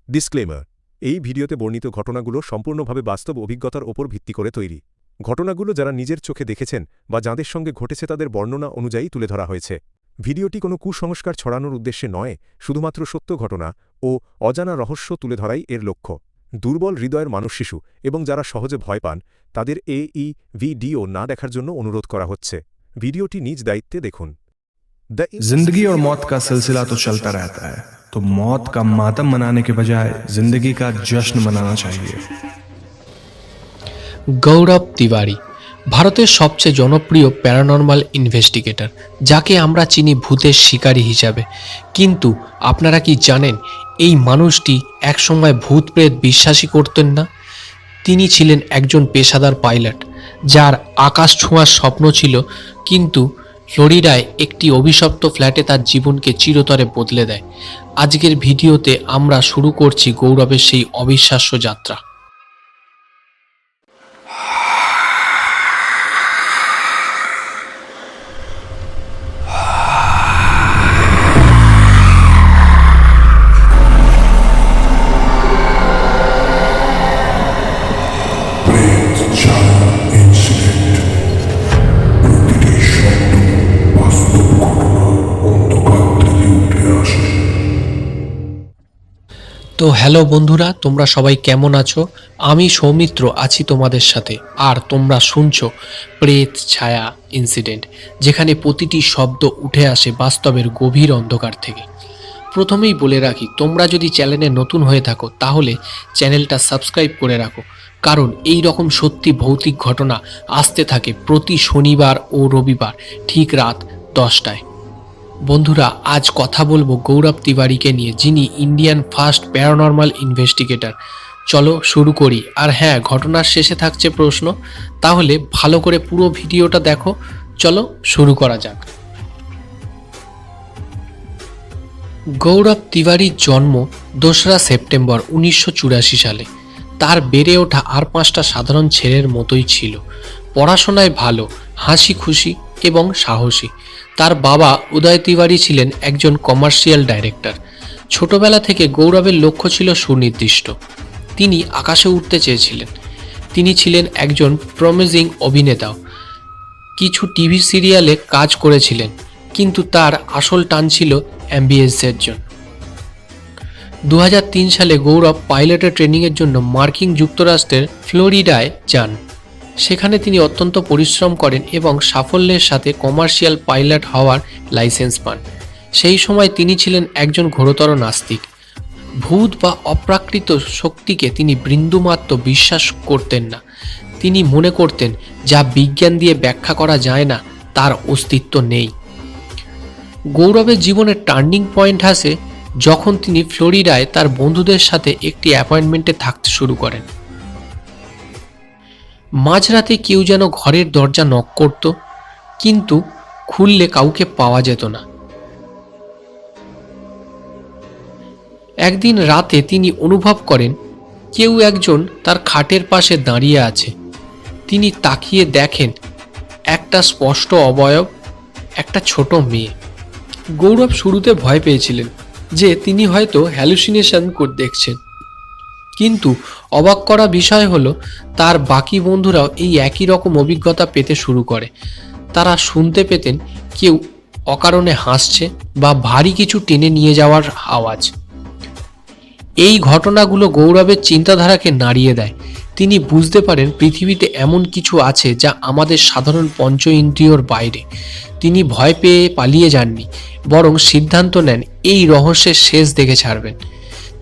Disclaimer, এই ভিডিওতে বর্ণিত ঘটনাগুলো সম্পূর্ণভাবে বাস্তব অভিজ্ঞতার ওপর ভিত্তি করে তৈরি। ঘটনাগুলো যারা নিজের চোখে দেখেছেন বা যাঁদের সঙ্গে ঘটেছে তাদের বর্ণনা অনুযায়ী তুলে ধরা হয়েছে। ভিডিওটি কোনো কুসংস্কার ছড়ানোর উদ্দেশ্যে নয়, শুধুমাত্র সত্য ঘটনা ও অজানা রহস্য তুলে ধরাই এর লক্ষ্য। দুর্বল হৃদয়ের মানুষ শিশু এবং যারা সহজে ভয় পান তাদের এই ভিডিও না দেখার জন্য অনুরোধ করা হচ্ছে। ভিডিওটি নিজ দায়িত্বে দেখুন। जिंदगी और मौत का सिलसिला तो चलता रहता है, तो मौत का मातम मनाने के बजाय जिंदगी का जश्न मनाना चाहिए। গৌরব তিওয়ারি ভারতের সবচেয়ে জনপ্রিয় প্যারানর্মাল ইনভেস্টিগেটর, যাকে আমরা চিনি ভূতের শিকারী হিসাবে। কিন্তু আপনারা কি জানেন এই মানুষটি একসময় ভূত প্রেত বিশ্বাসই করতেন না। তিনি ছিলেন একজন পেশাদার পাইলট, যার আকাশ ছোঁয়ার স্বপ্ন ছিল, কিন্তু ফ্লোরিডায় একটি অভিশপ্ত ফ্ল্যাটে তার জীবনকে চিরতরে বদলে দেয়। আজকের ভিডিওতে আমরা শুরু করছি গৌরবের সেই অবিশ্বাস্য যাত্রা। তো হ্যালো বন্ধুরা, তোমরা সবাই কেমন আছো? আমি সৌমিত্র আছি তোমাদের সাথে, আর তোমরা শুনছো প্রেত ছায়া ইনসিডেন্ট, যেখানে প্রতিটি শব্দ উঠে আসে বাস্তবের গভীর অন্ধকার থেকে। প্রথমেই বলে রাখি, তোমরা যদি চ্যানেলে নতুন হয়ে থাকো তাহলে চ্যানেলটা সাবস্ক্রাইব করে রাখো, কারণ এই রকম সত্যি ভৌতিক ঘটনা আসতে থাকে প্রতি শনিবার ও রবিবার ঠিক রাত 10টায়। বন্ধুরা, আজ কথা বলবো গৌরব তিওয়ারিকে নিয়ে, যিনি ইন্ডিয়ান ফার্স্ট প্যারানর্মাল ইনভেস্টিগেটর। চলো শুরু করি। আর হ্যাঁ, ঘটনার শেষে থাকছে প্রশ্ন, তাহলে ভালো করে পুরো ভিডিওটা দেখো। চলো শুরু করা যাক। গৌরব তিওয়ারির জন্ম 2রা সেপ্টেম্বর 1984 সালে। তার বেড়ে ওঠা আর 5টা সাধারণ ছেলের মতোই ছিল। পড়াশোনায় ভালো, হাসি খুশি এবং সাহসী। তার বাবা উদয় তিওয়ারি ছিলেন একজন কমার্শিয়াল ডাইরেক্টর। ছোটবেলা থেকে গৌরবের লক্ষ্য ছিল সুনির্দিষ্ট। তিনি আকাশে উঠতে চেয়েছিলেন। তিনি ছিলেন একজন প্রমিজিং অভিনেতাও। কিছু টিভি সিরিয়ালে কাজ করেছিলেন, কিন্তু তার আসল টান ছিল এমবিএসের জন্য। 2003 সালে গৌরব পাইলটের ট্রেনিংয়ের জন্য মার্কিন যুক্তরাষ্ট্রের ফ্লোরিডায় যান। সেখানে তিনি অত্যন্ত পরিশ্রম করেন এবং সাফল্যের সাথে কমার্শিয়াল পাইলট হওয়ার লাইসেন্স পান। সেই সময় তিনি ছিলেন একজন ঘোরতর নাস্তিক। ভূত বা অপ্রাকৃত শক্তিকে তিনি বিন্দুমাত্র বিশ্বাস করতেন না। তিনি মনে করতেন যা বিজ্ঞান দিয়ে ব্যাখ্যা করা যায় না তার অস্তিত্ব নেই। গৌরবের জীবনের টার্নিং পয়েন্ট আসে যখন তিনি ফ্লোরিডায় তার বন্ধুদের সাথে একটি অ্যাপয়েন্টমেন্টে থাকতে শুরু করেন। মাঝরাতে কেউ যেন ঘরের দরজা নক করত, কিন্তু খুললে কাউকে পাওয়া যেত না। একদিন রাতে তিনি অনুভব করেন কেউ একজন তার খাটের পাশে দাঁড়িয়ে আছে। তিনি তাকিয়ে দেখেন একটা স্পষ্ট অবয়ব, একটা ছোট মেয়ে। গৌরব শুরুতে ভয় পেয়েছিলেন যে তিনি হয়তো হ্যালুসিনেশন দেখছেন, কিন্তু অবাক করা বিষয় হলো তার বাকি বন্ধুরাও এই একই রকম অভিজ্ঞতা পেতে শুরু করে। তারা শুনতে পেতেন কেউ অকারণে হাসছে বা ভারী কিছু টেনে নিয়ে যাওয়ার আওয়াজ। এই ঘটনাগুলো গৌরবের চিন্তাধারাকে নাড়িয়ে দেয়। তিনি বুঝতে পারেন পৃথিবীতে এমন কিছু আছে যা আমাদের সাধারণ পঞ্চ ইন্দ্রিয়র বাইরে। তিনি ভয় পেয়ে পালিয়ে যাননি, বরং সিদ্ধান্ত নেন এই রহস্যের শেষ দেখে ছাড়বেন।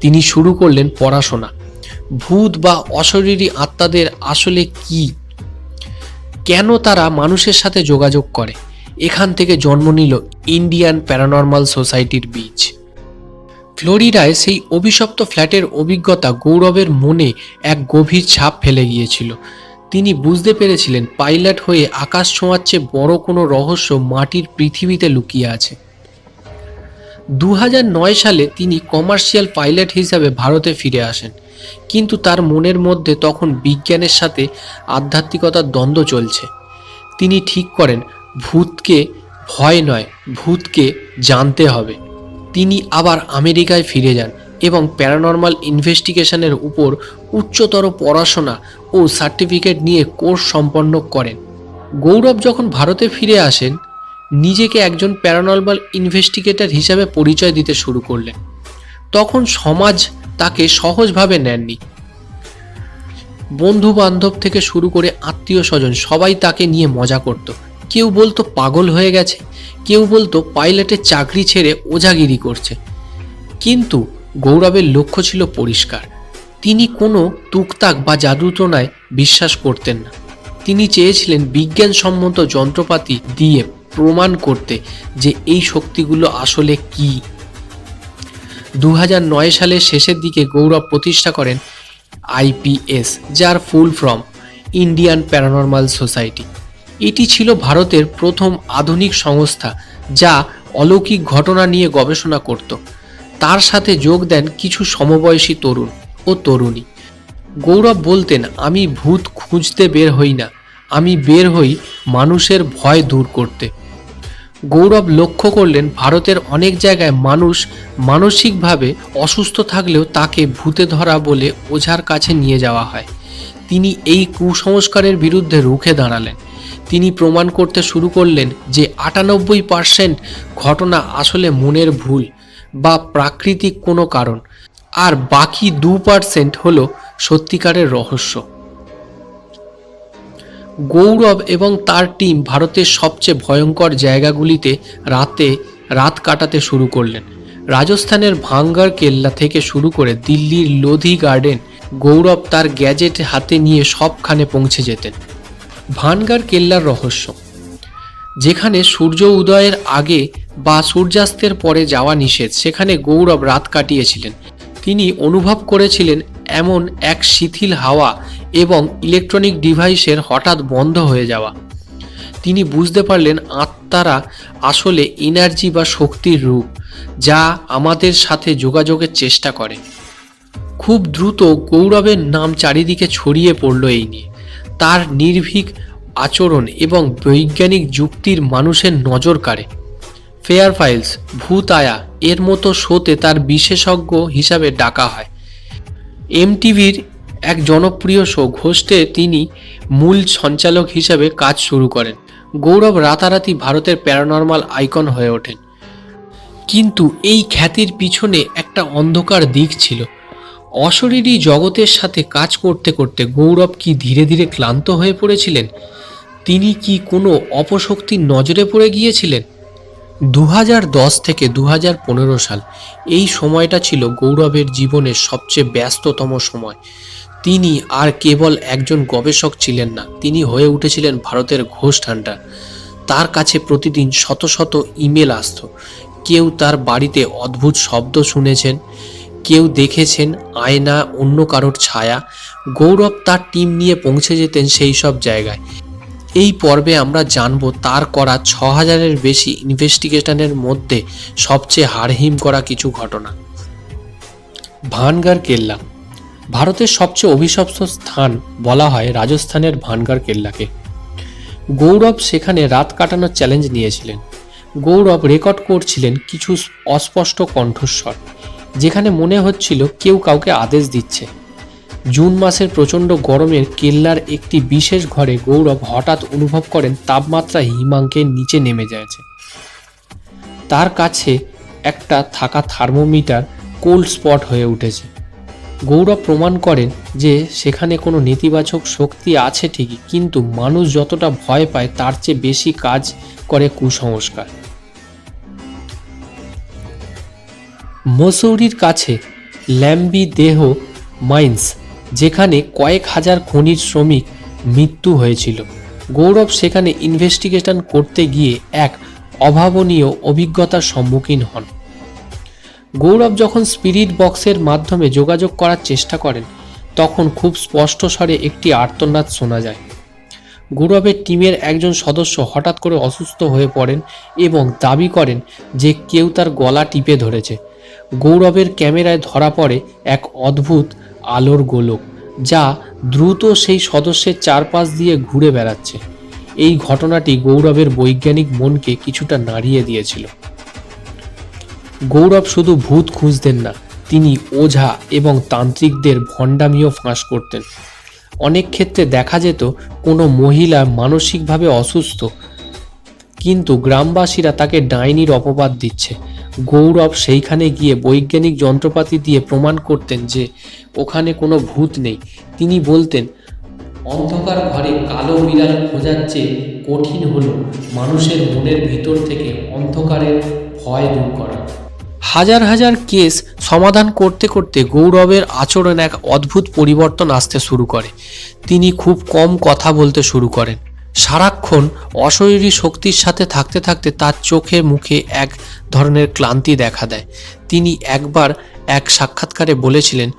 তিনি শুরু করলেন পড়াশোনা। ভূত বা অশরীরী আত্মাদের আসলে কি, কেন তারা মানুষের সাথে যোগাযোগ করে, এখান থেকে জন্ম নিল ইন্ডিয়ান প্যারানর্মাল সোসাইটির বীজ। ফ্লোরিডায় সেই অভিশপ্ত ফ্ল্যাটের অভিজ্ঞতা গৌরবের মনে এক গভীর ছাপ ফেলে গিয়েছিল। তিনি বুঝতে পেরেছিলেন পাইলট হয়ে আকাশ ছোঁয়ার চেয়ে বড় কোনো রহস্য মাটির পৃথিবীতে লুকিয়ে আছে। 2009 সালে তিনি কমার্শিয়াল পাইলট হিসাবে ভারতে ফিরে আসেন, কিন্তু তার মনের মধ্যে তখন বিজ্ঞানের সাথে আধ্যাত্মিকতার দ্বন্দ্ব চলছে। তিনি ঠিক করেন ভূতকে ভয় নয়, ভূতকে জানতে হবে। তিনি আবার আমেরিকায় ফিরে যান এবং প্যারানর্মাল ইনভেস্টিগেশনের উপর উচ্চতর পড়াশোনা ও সার্টিফিকেট নিয়ে কোর্স সম্পন্ন করেন। গৌরব যখন ভারতে ফিরে আসেন, নিজেকে একজন প্যারানর্মাল ইনভেস্টিগেটর হিসাবে পরিচয় দিতে শুরু করলেন। তখন সমাজ তাকে সহজভাবে নেননি। বন্ধু বান্ধব থেকে শুরু করে আত্মীয় স্বজন সবাই তাকে নিয়ে মজা করত। কেউ বলতো পাগল হয়ে গেছে, কেউ বলতো পাইলটের চাকরি ছেড়ে ওঝাগিরি করছে। কিন্তু গৌরবের লক্ষ্য ছিল পরিষ্কার। তিনি কোনো তুকতাক বা জাদুটোনায় বিশ্বাস করতেন না। তিনি চেয়েছিলেন বিজ্ঞানসম্মত যন্ত্রপাতি দিয়ে প্রমাণ করতে যে এই শক্তিগুলো আসলে কী। 2009 সালের শেষের দিকে গৌরব প্রতিষ্ঠা করেন IPS, যার full form Indian paranormal society. এটি ছিল ভারতের প্রথম আধুনিক সংস্থা যা অলৌকিক ঘটনা নিয়ে গবেষণা করত। তার সাথে যোগ দেন কিছু সমবয়সী তরুণ ও তরুণী। গৌরব বলতেন, আমি ভূত খুঁজতে বের হই না, আমি বের হই মানুষের ভয় দূর করতে। গৌরব লক্ষ্য করলেন ভারতের অনেক জায়গায় মানুষ মানসিকভাবে অসুস্থ থাকলেও তাকে ভূতে ধরা বলে ওঝার কাছে নিয়ে যাওয়া হয়। তিনি এই কুসংস্কারের বিরুদ্ধে রুখে দাঁড়ালেন। তিনি প্রমাণ করতে শুরু করলেন যে 98% ঘটনা আসলে মনের ভুল বা প্রাকৃতিক কোনো কারণ, আর বাকি 2% হলো সত্যিকারের রহস্য। গৌরব এবং তার টিম ভারতের সবচেয়ে ভয়ঙ্কর জায়গাগুলিতে রাত কাটাতে শুরু করলেন। রাজস্থানের ভাঙ্গার কেল্লা থেকে শুরু করে দিল্লির লোধি গার্ডেন, গৌরব তার গ্যাজেট হাতে নিয়ে সবখানে পৌঁছে যেতেন। ভানগার কেল্লার রহস্য, যেখানে সূর্য উদয়ের আগে বা সূর্যাস্তের পরে যাওয়া নিষেধ, সেখানে গৌরব রাত কাটিয়েছিলেন। তিনি অনুভব করেছিলেন এমন এক শিথিল হাওয়া এবং ইলেকট্রনিক ডিভাইসের হঠাৎ বন্ধ হয়ে যাওয়া। তিনি বুঝতে পারলেন আত্মারা আসলে এনার্জি বা শক্তির রূপ, যা আমাদের সাথে যোগাযোগের চেষ্টা করে। খুব দ্রুত গৌরবের নাম চারিদিকে ছড়িয়ে পড়ল এই নিয়ে। তার নির্ভীক আচরণ এবং বৈজ্ঞানিক যুক্তির মানুষের নজর কাড়ে। ফেয়ার ফাইলস, ভূত আয়া এর মতো শোতে তার বিশেষজ্ঞ হিসাবে ডাকা হয়। MTVর এক জনপ্রিয় শো ঘোস্টে তিনি মূল সঞ্চালক হিসাবে কাজ শুরু করেন। গৌরব রাতারাতি ভারতের প্যারানর্মাল আইকন হয়ে ওঠেন। কিন্তু এই খ্যাতির পিছনে একটা অন্ধকার দিক ছিল। অশরীরী জগতের সাথে কাজ করতে করতে গৌরব কি ধীরে ধীরে ক্লান্ত হয়ে পড়েছিলেন? তিনি কি কোনো অপশক্তির নজরে পড়ে গিয়েছিলেন? 2010 থেকে 2015 সাল, এই সময়টা ছিল গৌরবের জীবনের সবচেয়ে ব্যস্ততম সময়। তিনি আর কেবল একজন গবেষক ছিলেন না, তিনি হয়ে উঠেছিলেন ভারতের ঘোস্ট হান্টার। তার কাছে প্রতিদিন শত শত ইমেল আসত। কেউ তার বাড়িতে অদ্ভুত শব্দ শুনেছেন, কেউ দেখেছেন আয়না, অন্য কারোর ছায়া। গৌরব তার টিম নিয়ে পৌঁছে যেতেন সেই সব জায়গায়। এই পর্বে আমরা জানব তার করা 6000-এর বেশি ইনভেস্টিগেশনের মধ্যে সবচেয়ে হাড়হিম করা কিছু ঘটনা। ভানগার কেল্লা, ভারতের সবচেয়ে অভিশপ্ত স্থান বলা হয় রাজস্থানের ভানগার কেল্লাকে। গৌরব সেখানে রাত কাটানোর চ্যালেঞ্জ নিয়েছিলেন। গৌরব রেকর্ড করছিলেন কিছু অস্পষ্ট কণ্ঠস্বর, যেখানে মনে হচ্ছিল কেউ কাউকে আদেশ দিচ্ছে। জুন মাসের প্রচণ্ড গরমের কেল্লার একটি বিশেষ ঘরে গৌরব হঠাৎ অনুভব করেন তাপমাত্রা হিমাঙ্কের নিচে নেমে যাচ্ছে। তার কাছে একটা থাকা থার্মোমিটার কোল্ড স্পট হয়ে উঠেছে। গৌরব প্রমাণ করেন যে সেখানে কোনো নেতিবাচক শক্তি আছে ঠিকই, কিন্তু মানুষ যতটা ভয় পায় তার চেয়ে বেশি কাজ করে কুসংস্কার। মসৌরির কাছে ল্যাম্বি দেহ মাইন্স, যেখানে কয়েক হাজার খনির শ্রমিক মৃত্যু হয়েছিল। গৌরব সেখানে ইনভেস্টিগেশন করতে গিয়ে এক অভাবনীয় অভিজ্ঞতার সম্মুখীন হন। গৌরব যখন স্পিরিট বক্সের মাধ্যমে যোগাযোগ করার চেষ্টা করেন, তখন খুব স্পষ্ট স্বরে একটি আর্তনাদ শোনা যায়। গৌরবের টিমের একজন সদস্য হঠাৎ করে অসুস্থ হয়ে পড়েন এবং দাবি করেন যে কেউ তার গলা টিপে ধরেছে। গৌরবের ক্যামেরায় ধরা পড়ে এক অদ্ভুত আলোর গোলক, যা দ্রুত সেই সদস্যের চারপাশ দিয়ে ঘুরে বেড়াচ্ছে। এই ঘটনাটি গৌরবের বৈজ্ঞানিক মনকে কিছুটা নাড়িয়ে দিয়েছিল। গৌরব শুধু ভূত খুঁজতেন না, তিনি ওঝা এবং তান্ত্রিকদের ভণ্ডামিও ফাঁস করতেন। অনেক ক্ষেত্রে দেখা যেত কোনো মহিলা মানসিকভাবে অসুস্থ, কিন্তু গ্রামবাসীরা তাকে ডাইনির অপবাদ দিচ্ছে। গৌরব সেইখানে গিয়ে বৈজ্ঞানিক যন্ত্রপাতি দিয়ে প্রমাণ করতেন যে ওখানে কোনো ভূত নেই। তিনি বলতেন, অন্ধকার ঘরে কালো বিড়াল খোঁজার চেয়ে কঠিন হলো মানুষের মনের ভিতর থেকে অন্ধকারের ভয় দূর করা। হাজার হাজার কেস সমাধান করতে করতে গৌরবের আচরণ এক অদ্ভুত পরিবর্তন আসতে শুরু করে। তিনি খুব কম কথা বলতে শুরু করেন। সারাক্ষণ অশরীরী শক্তির সাথে থাকতে থাকতে তার চোখে মুখে এক ধরনের ক্লান্তি দেখা দেয়। তিনি একবার এক সাক্ষাৎকারে বলেছিলেন,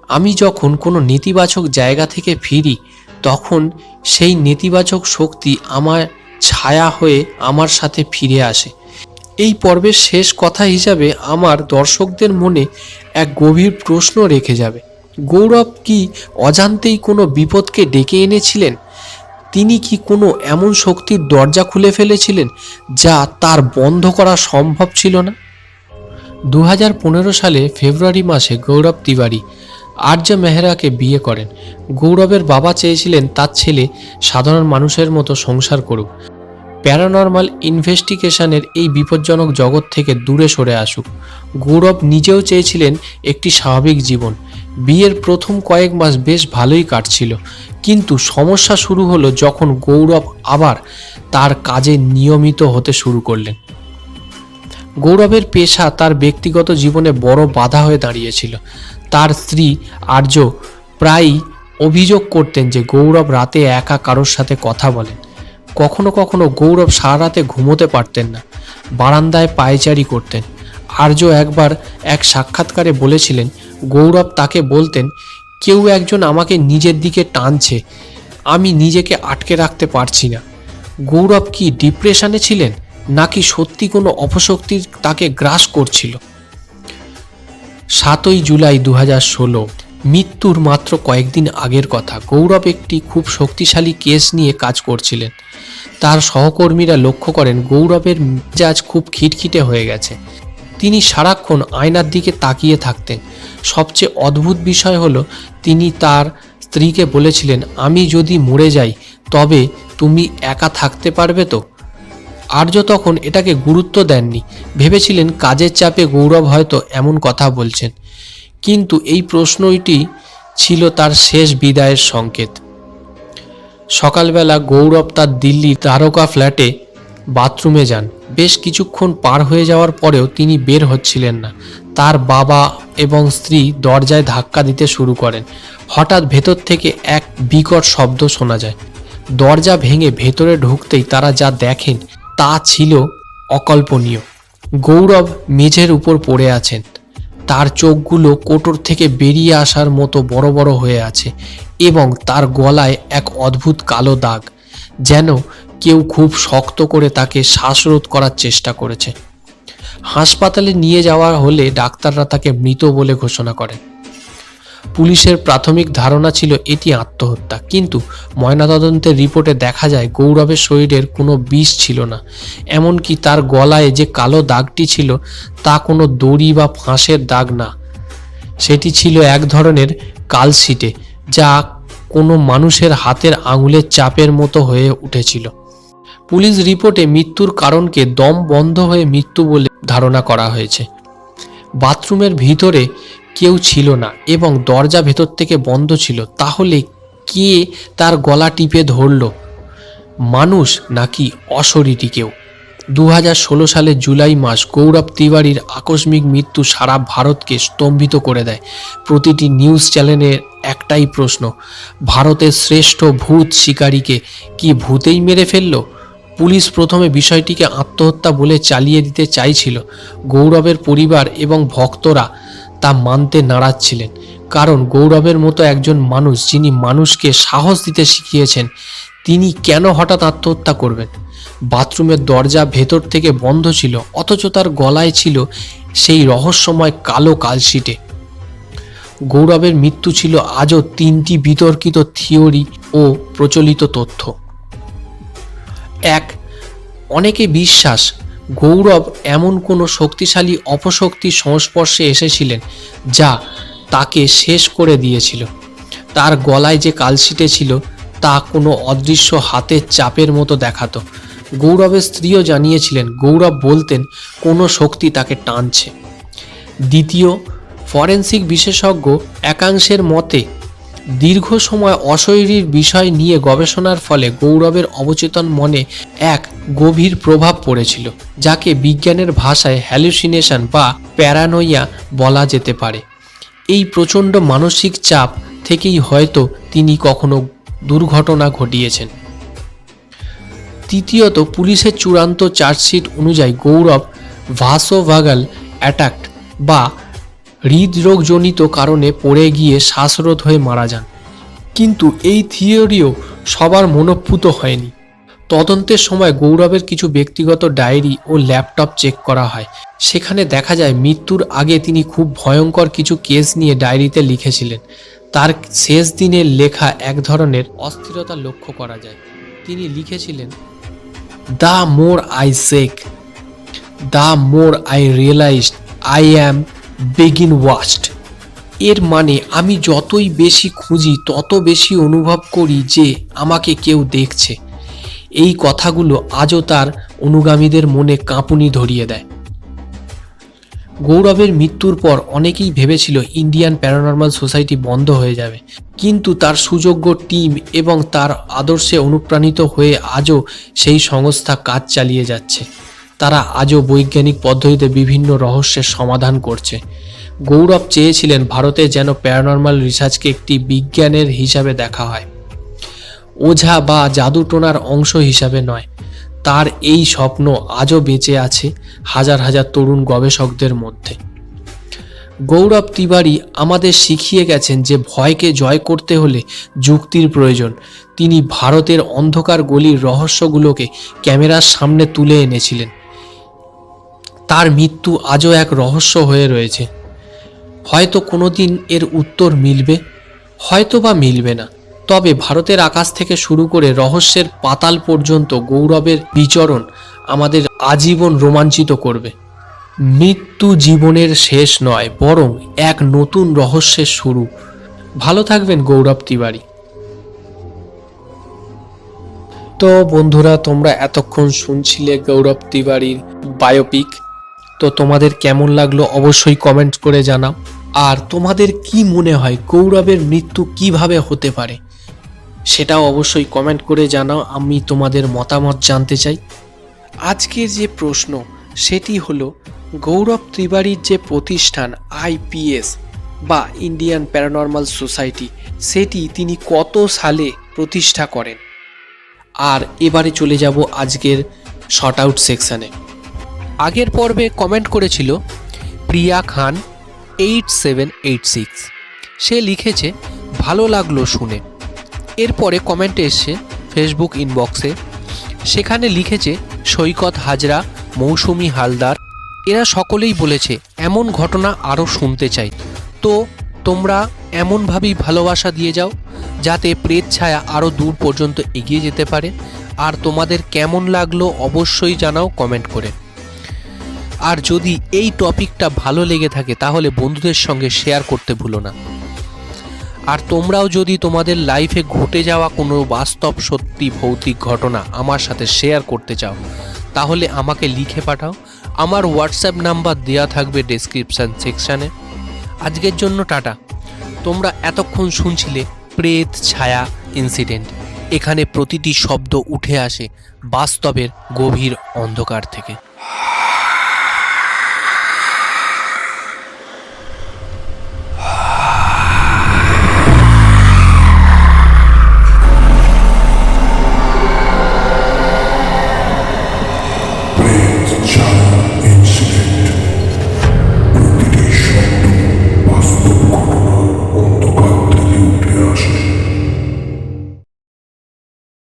আমি যখন কোনো নেতিবাচক জায়গা থেকে ফিরি তখন সেই নেতিবাচক শক্তি আমার ছায়া হয়ে আমার সাথে ফিরে আসে। এই পর্বের শেষ কথা হিসাবে আমার দর্শকদের মনে এক গভীর প্রশ্ন রেখে যাবে, গৌরব কি অজান্তেই কোনো বিপদকে ডেকে এনেছিলেন? তিনি কি কোনো এমন শক্তির দরজা খুলে ফেলেছিলেন যা তার বন্ধ করা সম্ভব ছিল না? 2015 সালে ফেব্রুয়ারি মাসে গৌরব তিওয়ারি আর্য মেহরাকে বিয়ে করেন। গৌরবের বাবা চেয়েছিলেন তার ছেলে সাধারণ মানুষের মতো সংসার করুক, প্যারানর্মাল ইনভেস্টিগেশনের এই বিপজ্জনক জগৎ থেকে দূরে সরে আসুক। গৌরব নিজেও চেয়েছিলেন একটি স্বাভাবিক জীবন। বিয়ের প্রথম কয়েক মাস বেশ ভালোই কাটছিল, কিন্তু সমস্যা শুরু হলো যখন গৌরব আবার তার কাজে নিয়মিত হতে শুরু করলেন। গৌরবের পেশা তার ব্যক্তিগত জীবনে বড় বাধা হয়ে দাঁড়িয়েছিল। তার স্ত্রী আর্য প্রায়ই অভিযোগ করতেন যে গৌরব রাতে একা কারোর সাথে কথা বলেন। কখনো কখনো গৌরব সারা রাতে ঘুমোতে পারতেন না, বারান্দায় পায়চারি করতেন। আর্য একবার এক সাক্ষাৎকারে বলেছিলেন, গৌরব তাকে বলতেন, কেউ একজন আমাকে নিজের দিকে টানছে, আমি নিজেকে আটকে রাখতে পারছি না। গৌরব কি ডিপ্রেশনে ছিলেন, নাকি সত্যি কোনো অপশক্তি তাকে গ্রাস করছিল? 7 জুলাই 2016, মৃত্যুর মাত্র কয়েকদিন আগের কথা। গৌরব একটি খুব শক্তিশালী কেস নিয়ে কাজ করছিলেন। তার সহকর্মীরা লক্ষ্য করেন গৌরবের মেজাজ খুব খিটখিটে হয়ে গেছে। তিনি সারাক্ষণ আয়নার দিকে তাকিয়ে থাকতেন। সবচেয়ে অদ্ভুত বিষয় হলো, তিনি তার স্ত্রীকে বলেছিলেন, আমি যদি মরে যাই তবে তুমি একা থাকতে পারবে তো? আর্য তখন এটাকে গুরুত্ব দেননি, ভেবেছিলেন কাজের চাপে গৌরব হয়তো এমন কথা বলছেন। কিন্তু এই প্রশ্নটি ছিল তার শেষ বিদায়ের সংকেত। সকালবেলা গৌরব তার দিল্লির দ্বারকা ফ্ল্যাটে বাথরুমে যান। বেশ কিছুক্ষণ পার হয়ে যাওয়ার পরেও তিনি বের হচ্ছিলেন না। তার বাবা এবং স্ত্রী দরজায় ধাক্কা দিতে শুরু করেন। হঠাৎ ভেতর থেকে এক বিকট শব্দ শোনা যায়। দরজা ভেঙে ভেতরে ঢুকতেই তারা যা দেখেন তা ছিল অকল্পনীয়। গৌরব মেঝের উপর পড়ে আছেন। তার চোখগুলো কোটর থেকে বেরিয়ে আসার মতো বড় বড় হয়ে আছে এবং তার গলায় এক অদ্ভুত কালো দাগ, যেন কেউ খুব শক্ত করে তাকে শ্বাসরোধ করার চেষ্টা করেছে। হাসপাতালে নিয়ে যাওয়া হলে ডাক্তাররা তাকে মৃত বলে ঘোষণা করেন। পুলিশের প্রাথমিক ধারণা ছিল এটি আত্মহত্যা, কিন্তু ময়নাতদন্তের রিপোর্টে দেখা যায় গৌরবের শরীরের কোনো বিষ ছিল না। এমনকি তার গলায় যে কালো দাগটি ছিল তা কোনো দড়ি বা ফাঁসের দাগ না, সেটি ছিল এক ধরনের কালশিটে, যা কোনো মানুষের হাতের আঙুলের চাপের মতো হয়ে উঠেছিল। পুলিশ রিপোর্টে মৃত্যুর কারণকে দম বন্ধ হয়ে মৃত্যু বলে ধারণা করা হয়েছে। বাথরুমের ভিতরে কেউ ছিল না এবং দরজা ভেতর থেকে বন্ধ ছিল। তাহলে কে তার গলা টিপে ধরল, মানুষ নাকি অশরীরী কেউ? 2016 সালের জুলাই মাস। গৌরব তিওয়ারির আকস্মিক মৃত্যু সারা ভারতকে স্তম্ভিত করে দেয়। প্রতিটি নিউজ চ্যানেলের একটাই প্রশ্ন, ভারতের শ্রেষ্ঠ ভূত শিকারীকে কি ভূতেই মেরে ফেলল? পুলিশ প্রথমে বিষয়টিকে আত্মহত্যা বলে চালিয়ে দিতে চাইছিল। গৌরবের পরিবার এবং ভক্তরা তা মানতে নারাজ ছিলেন, কারণ গৌরবের মতো একজন মানুষ, যিনি মানুষকে সাহস দিতে শিখিয়েছেন, তিনি কেন হঠাৎ আত্মহত্যা করবেন? বাথরুমের দরজা ভেতর থেকে বন্ধ ছিল, অথচ তার গলায় ছিল সেই রহস্যময় কালো কালশিটে। গৌরবের মৃত্যু ছিল আজও 3টি বিতর্কিত থিওরি ও প্রচলিত তথ্য। 1. অনেকে বিশ্বাস গৌরব এমন কোনো শক্তিশালী অপশক্তির সংস্পর্শে এসেছিলেন যা তাকে শেষ করে দিয়েছিল। তার গলায় যে কালশিটে ছিল তা কোনো অদৃশ্য হাতের চাপের মতো দেখাতো। গৌরবের স্ত্রীও জানিয়েছিলেন গৌরব বলতেন কোনো শক্তি তাকে টানছে। দ্বিতীয় ফরেনসিক বিশেষজ্ঞ একাংশের মতে দীর্ঘ সময় অশরীরীর বিষয় নিয়ে গবেষণার ফলে গৌরবের অবচেতন মনে এক গভীর প্রভাব পড়েছিল, যাকে বিজ্ঞানের ভাষায় হ্যালুসিনেশন বা প্যারানোইয়া বলা যেতে পারে। এই প্রচণ্ড মানসিক চাপ থেকেই হয়তো তিনি কখনো দুর্ঘটনা ঘটিয়েছেন। তৃতীয়ত পুলিশের চূড়ান্ত চার্জশিট অনুযায়ী গৌরব ভাসোভাগাল অ্যাটাক বা হৃদরোগজনিত কারণে পড়ে গিয়ে শ্বাসরোধ হয়ে মারা যান, কিন্তু এই থিওরিও সবার মনোপুত হয়নি। তদন্তের সময় গৌরবের কিছু ব্যক্তিগত ডায়েরি ও ল্যাপটপ চেক করা হয়। সেখানে দেখা যায় মৃত্যুর আগে তিনি খুব ভয়ঙ্কর কিছু কেস নিয়ে ডায়েরিতে লিখেছিলেন। তার শেষ দিনের লেখা এক ধরনের অস্থিরতা লক্ষ্য করা যায়। তিনি লিখেছিলেন, the more I seek, the more I realized I am begin waste. এর মানে আমি যতই বেশি খুঁজি তত বেশি অনুভব করি যে আমাকে কেউ দেখছে। এই কথাগুলো আজও তার অনুগামীদের মনে কাঁপুনি ধরিয়ে দেয়। গৌরবের মৃত্যুর পর অনেকেই ভেবেছিল ইন্ডিয়ান প্যারানর্মাল সোসাইটি বন্ধ হয়ে যাবে, কিন্তু তার সুযোগ্য টিম এবং তার আদর্শে অনুপ্রাণিত হয়ে আজও সেই সংস্থা কাজ চালিয়ে যাচ্ছে। তারা আজও বৈজ্ঞানিক পদ্ধতিতে বিভিন্ন রহস্যের সমাধান করছে। গৌরব চেয়েছিলেন ভারতে যেন প্যারানর্মাল রিসার্চকে একটি বিজ্ঞানের হিসাবে দেখা হয়, ওঝা বা জাদুটোনার অংশ হিসাবে নয়। তার এই স্বপ্ন আজও বেঁচে আছে হাজার হাজার তরুণ গবেষকদের মধ্যে। গৌরব তিওয়ারি আমাদের শিখিয়ে গেছেন যে ভয়কে জয় করতে হলে যুক্তির প্রয়োজন। তিনি ভারতের অন্ধকার গলির রহস্যগুলোকে ক্যামেরার সামনে তুলে এনেছিলেন। তার মৃত্যু আজও এক রহস্য হয়ে রয়েছে। হয়তো কোনোদিন এর উত্তর মিলবে, হয়তো বা মিলবে না। তবে ভারতের আকাশ থেকে শুরু করে রহস্যের পাতাল পর্যন্ত গৌরবের বিচরণ আমাদের আজীবন রোমাঞ্চিত করবে। মৃত্যু জীবনের শেষ নয়, বরং এক নতুন রহস্যের শুরু। ভালো থাকবেন গৌরব তিওয়ারি। তো বন্ধুরা, তোমরা এতক্ষণ শুনছিলে গৌরব তিওয়ারির বায়োপিক। তো তোমাদের কেমন লাগলো অবশ্যই কমেন্ট করে জানাও। আর তোমাদের কি মনে হয় গৌরবের মৃত্যু কিভাবে হতে পারে সেটাও অবশ্যই কমেন্ট করে জানাও। আমি তোমাদের মতামত জানতে চাই। আজকের যে প্রশ্ন সেটি হলো, গৌরব তিওয়ারির যে প্রতিষ্ঠান আইপিএস বা ইন্ডিয়ান প্যারানর্মাল সোসাইটি, সেটি তিনি কত সালে প্রতিষ্ঠা করেন। আর এবারে চলে যাব আজকের শর্ট আউট সেকশানে। আগের পর্বে কমেন্ট করেছিল প্রিয়া খান 8786। সে লিখেছে ভালো লাগলো শুনে। এরপরে কমেন্ট এসছে ফেসবুক ইনবক্সে, সেখানে লিখেছে সৈকত হাজরা, মৌসুমি হালদার। এরা সকলেই বলেছে এমন ঘটনা আরও শুনতে চাই। তো তোমরা এমনভাবেই ভালোবাসা দিয়ে যাও যাতে প্রেত ছায়া আরও দূর পর্যন্ত এগিয়ে যেতে পারে। আর তোমাদের কেমন লাগলো অবশ্যই জানাও কমেন্ট করে। আর যদি এই টপিকটা ভালো লেগে থাকে তাহলে বন্ধুদের সঙ্গে শেয়ার করতে ভুলো না। আর তোমরাও যদি তোমাদের লাইফে ঘটে যাওয়া কোনো বাস্তব সত্যি ভৌতিক ঘটনা আমার সাথে শেয়ার করতে চাও তাহলে আমাকে লিখে পাঠাও। আমার হোয়াটসঅ্যাপ নাম্বার দেওয়া থাকবে ডেসক্রিপশান সেকশানে। আজকের জন্য টাটা। তোমরা এতক্ষণ শুনছিলে প্রেত ছায়া ইনসিডেন্ট। এখানে প্রতিটি শব্দ উঠে আসে বাস্তবের গভীর অন্ধকার থেকে।